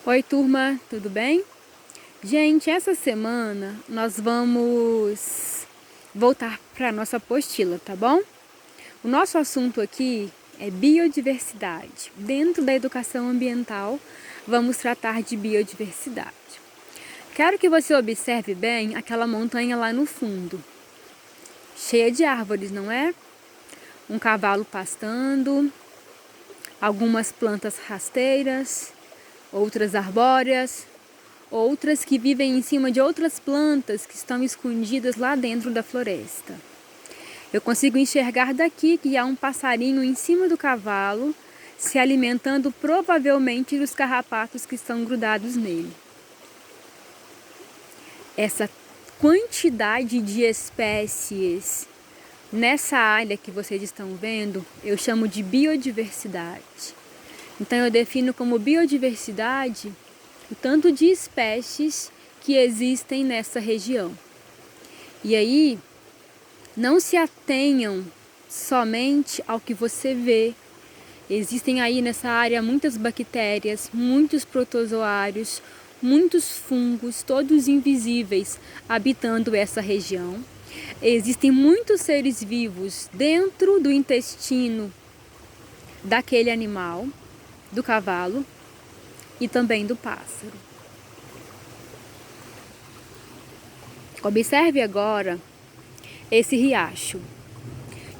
Oi, turma, tudo bem? Gente, essa semana nós vamos voltar para a nossa apostila, tá bom? O nosso assunto aqui é biodiversidade. Dentro da educação ambiental, vamos tratar de biodiversidade. Quero que você observe bem aquela montanha lá no fundo, cheia de árvores, não é? Um cavalo pastando, algumas plantas rasteiras, outras arbóreas, outras que vivem em cima de outras plantas que estão escondidas lá dentro da floresta. Eu consigo enxergar daqui que há um passarinho em cima do cavalo, se alimentando provavelmente dos carrapatos que estão grudados nele. Essa quantidade de espécies nessa área que vocês estão vendo, eu chamo de biodiversidade. Então eu defino como biodiversidade o tanto de espécies que existem nessa região. E aí, não se atenham somente ao que você vê. Existem aí nessa área muitas bactérias, muitos protozoários, muitos fungos, todos invisíveis, habitando essa região. Existem muitos seres vivos dentro do intestino daquele animal, do cavalo e também do pássaro. Observe agora esse riacho.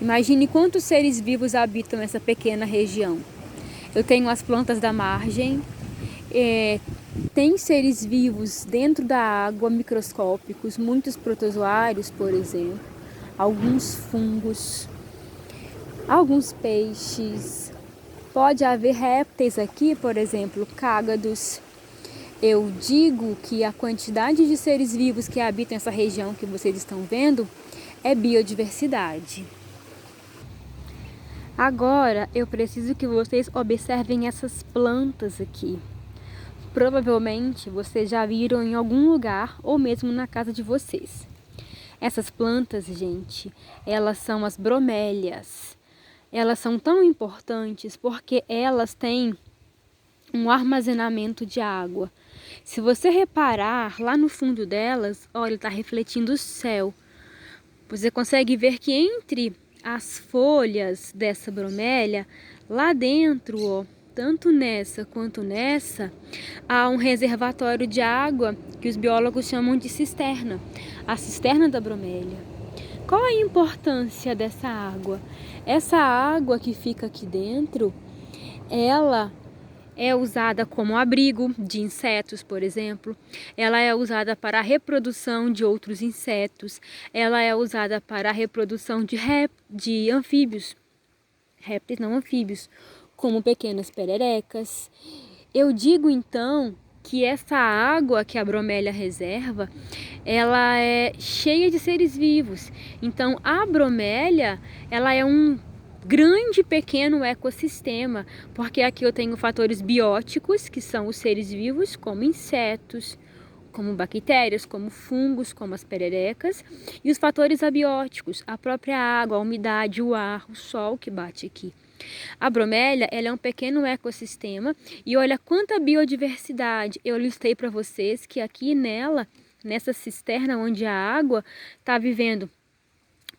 Imagine quantos seres vivos habitam essa pequena região. Eu tenho as plantas da margem, tem seres vivos dentro da água, microscópicos, muitos protozoários, por exemplo, alguns fungos, alguns peixes. Pode haver répteis aqui, por exemplo, cágados. Eu digo que a quantidade de seres vivos que habitam essa região que vocês estão vendo é biodiversidade. Agora eu preciso que vocês observem essas plantas aqui. Provavelmente vocês já viram em algum lugar ou mesmo na casa de vocês. Essas plantas, gente, elas são as bromélias. Elas são tão importantes porque elas têm um armazenamento de água. Se você reparar lá no fundo delas, olha, está refletindo o céu. Você consegue ver que entre as folhas dessa bromélia, lá dentro, ó, tanto nessa quanto nessa, há um reservatório de água que os biólogos chamam de cisterna, a cisterna da bromélia. Qual a importância dessa água? Essa água que fica aqui dentro, ela é usada como abrigo de insetos, por exemplo. Ela é usada para a reprodução de outros insetos. Ela é usada para a reprodução de anfíbios. Répteis não anfíbios, como pequenas pererecas. Eu digo então que essa água que a bromélia reserva, ela é cheia de seres vivos. Então a bromélia, ela é um grande pequeno ecossistema, porque aqui eu tenho fatores bióticos, que são os seres vivos, como insetos, como bactérias, como fungos, como as pererecas, e os fatores abióticos, a própria água, a umidade, o ar, o sol que bate aqui. A bromélia, ela é um pequeno ecossistema e olha quanta biodiversidade. Eu listei para vocês que aqui nela, nessa cisterna onde a água está vivendo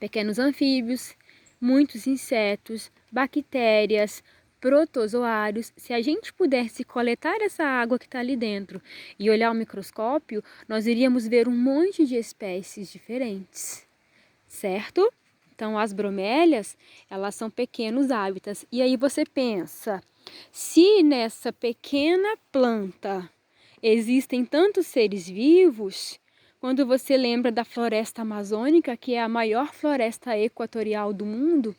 pequenos anfíbios, muitos insetos, bactérias, protozoários. Se a gente pudesse coletar essa água que está ali dentro e olhar ao microscópio, nós iríamos ver um monte de espécies diferentes, certo? Então, as bromélias, elas são pequenos hábitats. E aí você pensa, se nessa pequena planta existem tantos seres vivos, quando você lembra da floresta amazônica, que é a maior floresta equatorial do mundo,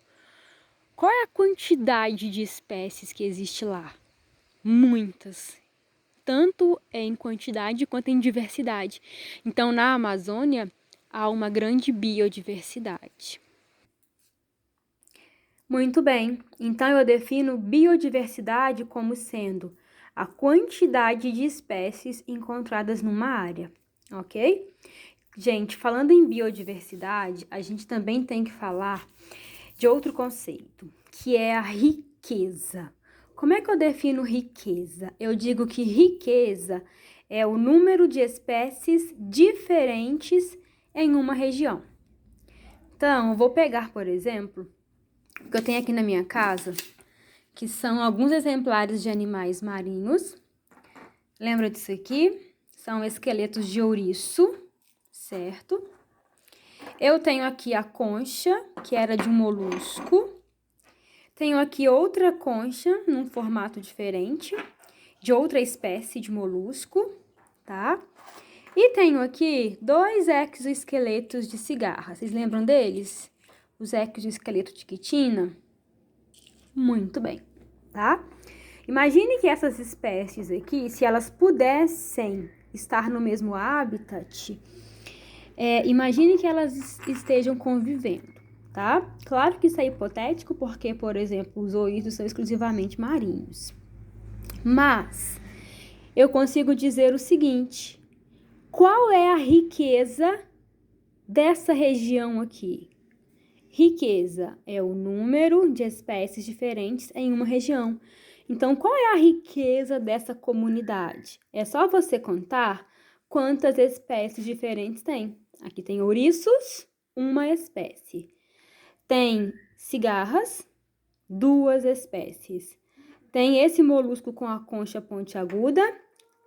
qual é a quantidade de espécies que existe lá? Muitas. Tanto em quantidade quanto em diversidade. Então, na Amazônia, há uma grande biodiversidade. Muito bem, então eu defino biodiversidade como sendo a quantidade de espécies encontradas numa área, ok? Gente, falando em biodiversidade, a gente também tem que falar de outro conceito, que é a riqueza. Como é que eu defino riqueza? Eu digo que riqueza é o número de espécies diferentes em uma região. Então, eu vou pegar, por exemplo, o que eu tenho aqui na minha casa, que são alguns exemplares de animais marinhos. Lembra disso aqui? São esqueletos de ouriço, certo? Eu tenho aqui a concha, que era de um molusco. Tenho aqui outra concha, num formato diferente, de outra espécie de molusco, tá? E tenho aqui 2 exoesqueletos de cigarra. Vocês lembram deles? Os exoesqueletos de quitina? Muito bem, tá? Imagine que essas espécies aqui, se elas pudessem estar no mesmo habitat, imagine que elas estejam convivendo, tá? Claro que isso é hipotético, porque, por exemplo, os ouriços são exclusivamente marinhos. Mas eu consigo dizer o seguinte: qual é a riqueza dessa região aqui? Riqueza é o número de espécies diferentes em uma região. Então, qual é a riqueza dessa comunidade? É só você contar quantas espécies diferentes tem. Aqui tem ouriços, uma espécie. Tem cigarras, 2 espécies. Tem esse molusco com a concha pontiaguda,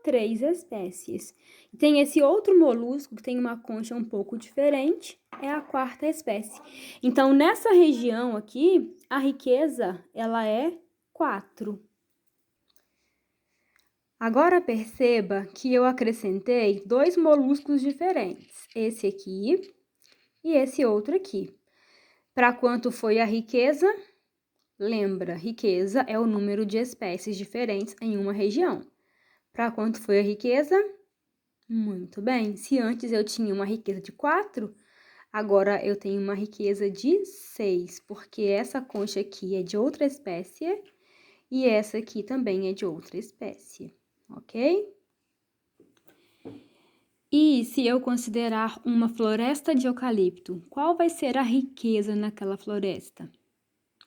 3 espécies. Tem esse outro molusco que tem uma concha um pouco diferente, é a 4ª espécie. Então, nessa região aqui, a riqueza, ela é 4. Agora, perceba que eu acrescentei 2 moluscos diferentes. Esse aqui e esse outro aqui. Para quanto foi a riqueza? Lembra, riqueza é o número de espécies diferentes em uma região. Para quanto foi a riqueza? Muito bem. Se antes eu tinha uma riqueza de 4, agora eu tenho uma riqueza de 6, porque essa concha aqui é de outra espécie e essa aqui também é de outra espécie, ok? E se eu considerar uma floresta de eucalipto, qual vai ser a riqueza naquela floresta?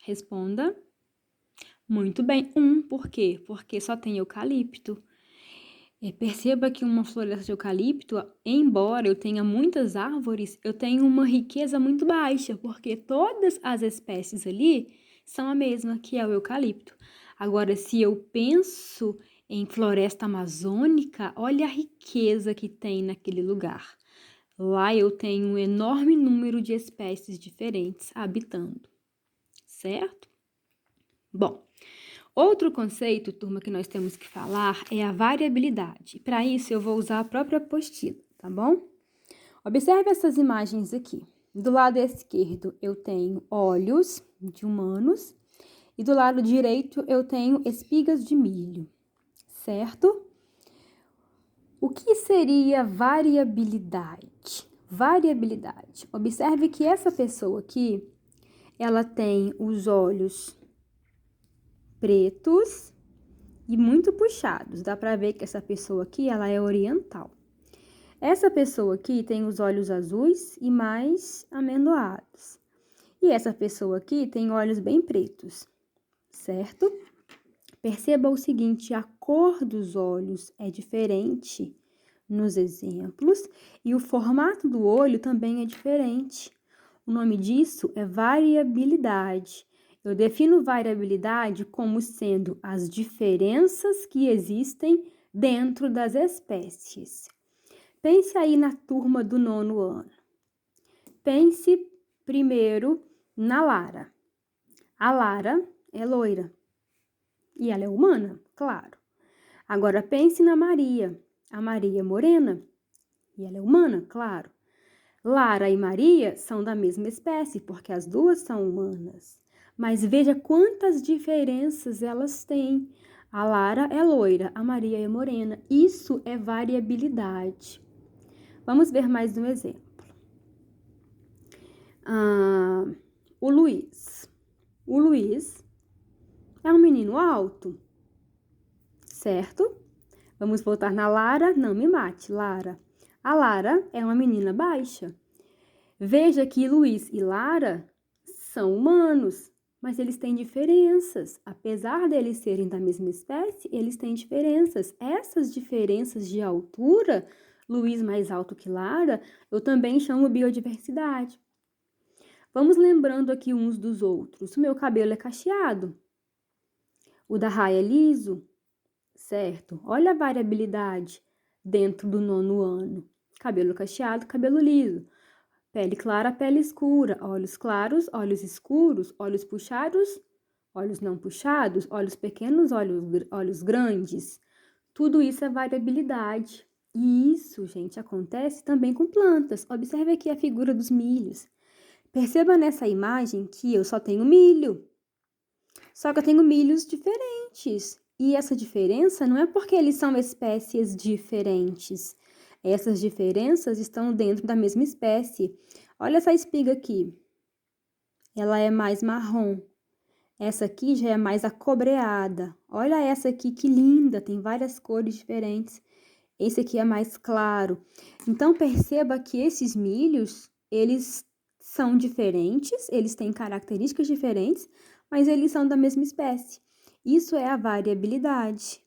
Responda. Muito bem, 1. Por quê? Porque só tem eucalipto. Perceba que uma floresta de eucalipto, embora eu tenha muitas árvores, eu tenho uma riqueza muito baixa, porque todas as espécies ali são a mesma, que é o eucalipto. Agora, se eu penso em floresta amazônica, olha a riqueza que tem naquele lugar. Lá eu tenho um enorme número de espécies diferentes habitando, certo? Bom, outro conceito, turma, que nós temos que falar é a variabilidade. Para isso, eu vou usar a própria apostila, tá bom? Observe essas imagens aqui. Do lado esquerdo, eu tenho olhos de humanos e do lado direito, eu tenho espigas de milho, certo? O que seria variabilidade? Variabilidade. Observe que essa pessoa aqui, ela tem os olhos pretos e muito puxados. Dá para ver que essa pessoa aqui, ela é oriental. Essa pessoa aqui tem os olhos azuis e mais amendoados. E essa pessoa aqui tem olhos bem pretos, certo? Perceba o seguinte, a cor dos olhos é diferente nos exemplos e o formato do olho também é diferente. O nome disso é variabilidade. Eu defino variabilidade como sendo as diferenças que existem dentro das espécies. Pense aí na turma do 9º ano. Pense primeiro na Lara. A Lara é loira. E ela é humana, claro. Agora pense na Maria. A Maria é morena. E ela é humana, claro. Lara e Maria são da mesma espécie, porque as duas são humanas. Mas veja quantas diferenças elas têm. A Lara é loira, a Maria é morena. Isso é variabilidade. Vamos ver mais um exemplo. O Luiz. O Luiz é um menino alto, certo? Vamos voltar na Lara. Não me mate, Lara. A Lara é uma menina baixa. Veja que Luiz e Lara são humanos, mas eles têm diferenças. Apesar deles serem da mesma espécie, eles têm diferenças. Essas diferenças de altura, Luiz mais alto que Lara, eu também chamo biodiversidade. Vamos lembrando aqui uns dos outros. O meu cabelo é cacheado. O da Rai é liso, certo? Olha a variabilidade dentro do 9º ano. Cabelo cacheado, cabelo liso. Pele clara, pele escura. Olhos claros, olhos escuros. Olhos puxados, olhos não puxados. Olhos pequenos, olhos grandes. Tudo isso é variabilidade. E isso, gente, acontece também com plantas. Observe aqui a figura dos milhos. Perceba nessa imagem que eu só tenho milho. Só que eu tenho milhos diferentes. E essa diferença não é porque eles são espécies diferentes. Essas diferenças estão dentro da mesma espécie. Olha essa espiga aqui. Ela é mais marrom. Essa aqui já é mais acobreada. Olha essa aqui, que linda, tem várias cores diferentes. Esse aqui é mais claro. Então, perceba que esses milhos, eles são diferentes, eles têm características diferentes, mas eles são da mesma espécie. Isso é a variabilidade.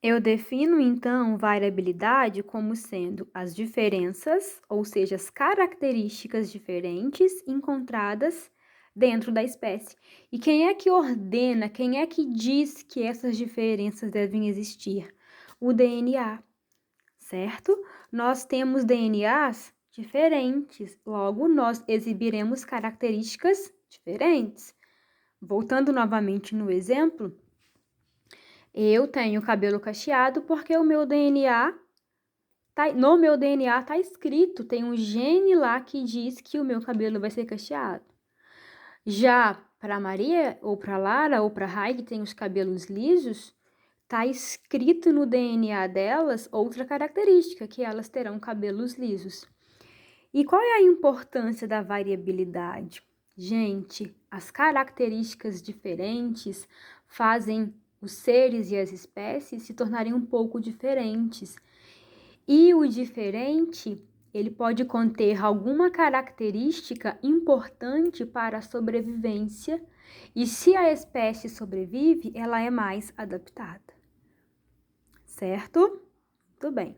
Eu defino, então, variabilidade como sendo as diferenças, ou seja, as características diferentes encontradas dentro da espécie. E quem é que ordena, quem é que diz que essas diferenças devem existir? O DNA, certo? Nós temos DNAs diferentes, logo nós exibiremos características diferentes. Voltando novamente no exemplo, eu tenho cabelo cacheado porque no meu DNA tá escrito, tem um gene lá que diz que o meu cabelo vai ser cacheado. Já para Maria, ou para Lara, ou para Rai, que tem os cabelos lisos, tá escrito no DNA delas outra característica, que elas terão cabelos lisos. E qual é a importância da variabilidade? Gente, as características diferentes fazem os seres e as espécies se tornarem um pouco diferentes. E o diferente, ele pode conter alguma característica importante para a sobrevivência, e se a espécie sobrevive, ela é mais adaptada. Certo? Muito bem.